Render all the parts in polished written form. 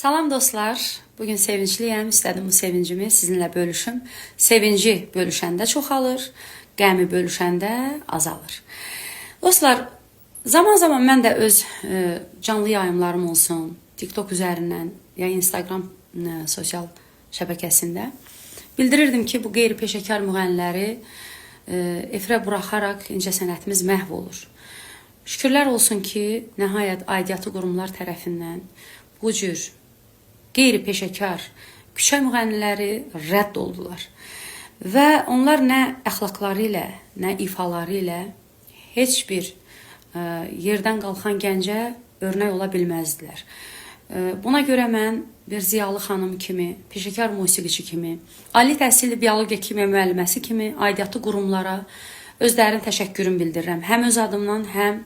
Salam dostlar, bugün sevincliyəm, istədim bu sevincimi sizinlə bölüşüm. Sevinci bölüşəndə çoxalır, qəmi bölüşəndə azalır. Dostlar, zaman mən də öz canlı yayımlarım olsun, TikTok üzərindən ya Instagram sosial şəbəkəsində bildirirdim ki, bu qeyri-peşəkar müğənniləri efirə buraxaraq incəsənətimiz məhv olur. Şükürlər olsun ki, nəhayət aidiyyatı qurumlar tərəfindən bu cür qeyri-peşəkar küçə müğənniləri rədd oldular. Və onlar nə əxlaqları ilə, nə ifaları ilə heç bir yerdən qalxan gəncə örnək ola bilməzdilər. Buna görə mən bir ziyalı xanım kimi, peşəkar musiqiçi kimi, ali təhsilli biologiya kimya müəlliməsi kimi aidiyyatı qurumlara özlərinin təşəkkürümü bildirirəm. Həm öz adımdan, həm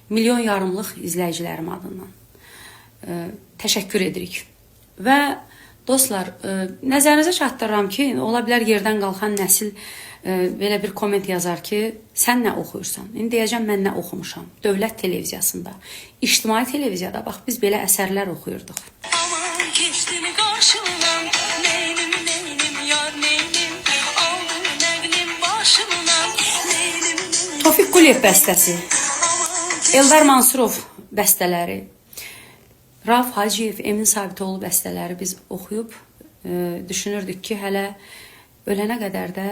milyon yarımlıq izləyicilərim adından. Təşəkkür edirik. Və dostlar, nəzərinizə çatdırıram ki, ola bilər yerdən qalxan nəsil belə bir komment yazar ki, sən nə oxuyursan? İndi deyəcəm, mən nə oxumuşam? Dövlət televiziyasında, ictimai televiziyada, bax, biz belə əsərlər oxuyurduq. Aman keçdim qarşımdan, neynim, yar neynim, aldım nəqlim başımdan, neynim. Tofiq Quliyev bəstəsi, Eldar Mansurov bəstələri, Rauf Hacıyev, Emin Sabitoğlu bəstələri biz oxuyub düşünürdük ki, hələ ölənə qədər də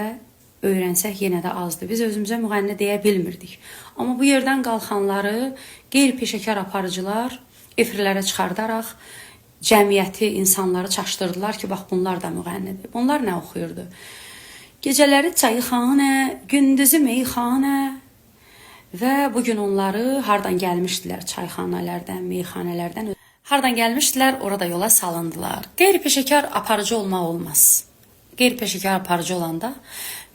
öyrənsək yenə də azdır. Biz özümüzə müğənni deyə bilmirdik. Amma bu yerdən qalxanları qeyri-peşəkar aparıcılar efirlərə çıxardaraq cəmiyyəti, insanları çaşdırdılar ki, bax bunlar da müğənnidir. Bunlar nə oxuyurdu? Gecələri çayxanə, gündüzü meyxanə və bugün onları hardan gəlmişdilər? Çayxanalərdən, meyxanələrdən. Hardan gəlmişdilər, orada yola salındılar. Qeyri-peşəkar aparıcı olmaq olmaz. Qeyri-peşəkar aparıcı olanda,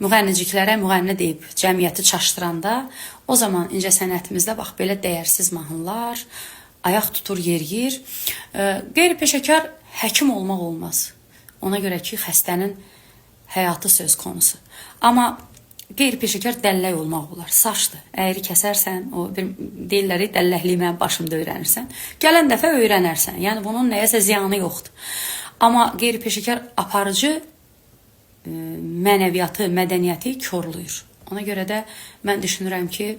müğənniciklərə müğənni deyib cəmiyyəti çaşdıranda, o zaman incəsənətimizdə bax belə dəyərsiz mahnılar ayaq tutur, yeriyir. Qeyri-peşəkar həkim olmaq olmaz. Ona görə ki, xəstənin həyatı söz konusu. Amma qeyri-peşəkar dəllək olmaq olar. Saçdır. Əyri kəsərsən, o deyirlər, dəlləkliyi mənim başımda öyrənirsən. Gələn dəfə öyrənərsən. Yəni bunun nəyəsə ziyanı yoxdur. Amma qeyri-peşəkar aparıcı mənəviyyatı, mədəniyyəti korlayır. Ona görə də mən düşünürəm ki,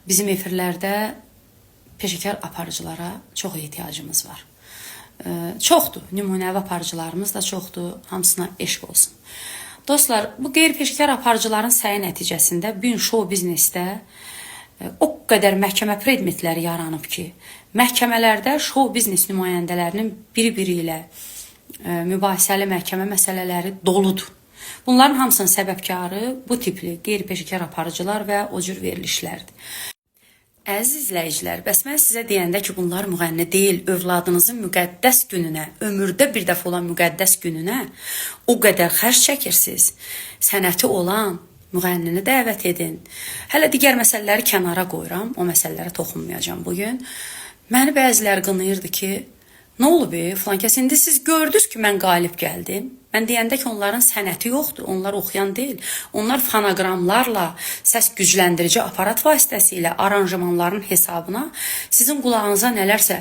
bizim efirlərdə peşəkar aparıcılara çox ehtiyacımız var. Çoxdur. Nümunəvi aparıcılarımız da çoxdur. Hamısına eşq olsun. Dostlar, bu qeyri-peşəkar aparıcıların səyi nəticəsində bu gün şou biznesdə o qədər məhkəmə predmetləri yaranıb ki, məhkəmələrdə şou biznes nümayəndələrinin biri-biri ilə mübahisəli məhkəmə məsələləri doludur. Bunların hamısının səbəbkarı bu tipli qeyri-peşəkar aparıcılar və o cür verilişlərdir. Əziz izləyicilər, bəs mən sizə deyəndə ki, bunlar müğənni deyil, övladınızın müqəddəs gününə, ömürdə bir dəfə olan müqəddəs gününə o qədər xərc çəkirsiniz. Sənəti olan müğənnini dəvət edin. Hələ digər məsələləri kənara qoyuram, o məsələlərə toxunmayacağım bugün. Məni bəziləri qınayırdı ki, nə olub filan kəs, indi siz gördünüz ki, mən qalib gəldim. Mən deyəndə ki, onların sənəti yoxdur, onlar oxuyan deyil. Onlar fonoqramlarla, səs gücləndirici aparat vasitəsilə aranjmanların hesabına sizin qulağınıza nələrsə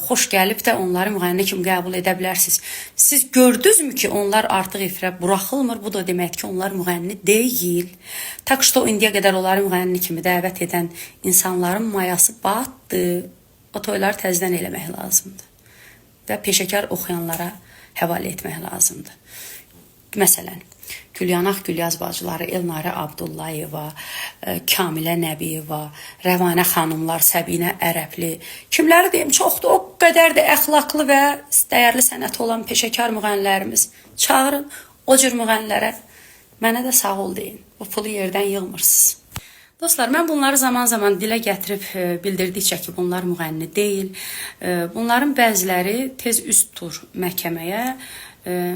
xoş gəlib də onları müğənni kimi qəbul edə bilərsiniz. Siz gördünüzmü ki, onlar artıq efirə buraxılmır, bu da demək ki, onlar müğənni deyil. Tak ki, indiyə qədər onları müğənni kimi dəvət edən insanların mayası batdı. O toyları təzdən eləmək lazımdır. Və peşəkar oxuyanlara həvalə etmək lazımdır. Məsələn, Gülyanaq Gülyaz bacıları, Elnarə Abdullayeva, Kamilə Nəbiyeva, Rəvanə xanımlar, Səbinə Ərəbli, kimləri deyim, çoxdur, o qədər də əxlaqlı və dəyərli sənəti olan peşəkar müğənnilərimiz. Çağırın, o cür müğənnilərə mənə də sağ ol deyin, bu pulu yerdən yığmırsınız. Dostlar, mən bunları zaman dilə gətirib bildirdikcə ki, bunlar müğənni deyil. Bunların bəziləri tez üst tutur məhkəməyə,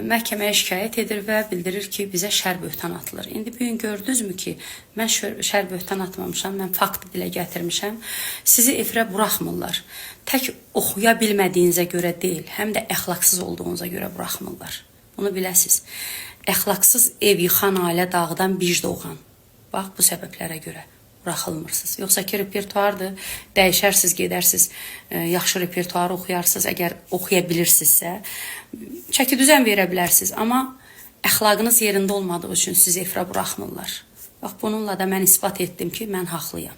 məhkəməyə şikayət edir və bildirir ki, bizə şər böhtan atılır. İndi bugün gördünüzmü ki, mən şər böhtan atmamışam, mən faktı dilə gətirmişəm. Sizi efirə buraxmırlar. Tək oxuya bilmədiyinizə görə deyil, həm də əxlaqsız olduğunuza görə buraxmırlar. Bunu biləsiniz. Əxlaqsız ev yıxan ailə dağdan bic doğan. Bax, bu səbəblərə görə. buraxılmırsınız. Yoxsa ki repertuardır, dəyişərsiniz, gedərsiniz, yaxşı repertuarı oxuyarsınız, əgər oxuya bilirsinizsə, çəki düzən verə bilərsiniz, amma əxlaqınız yerində olmadığı üçün sizi efirə buraxmırlar. Bax, bununla da mən isbat etdim ki, mən haqlıyam.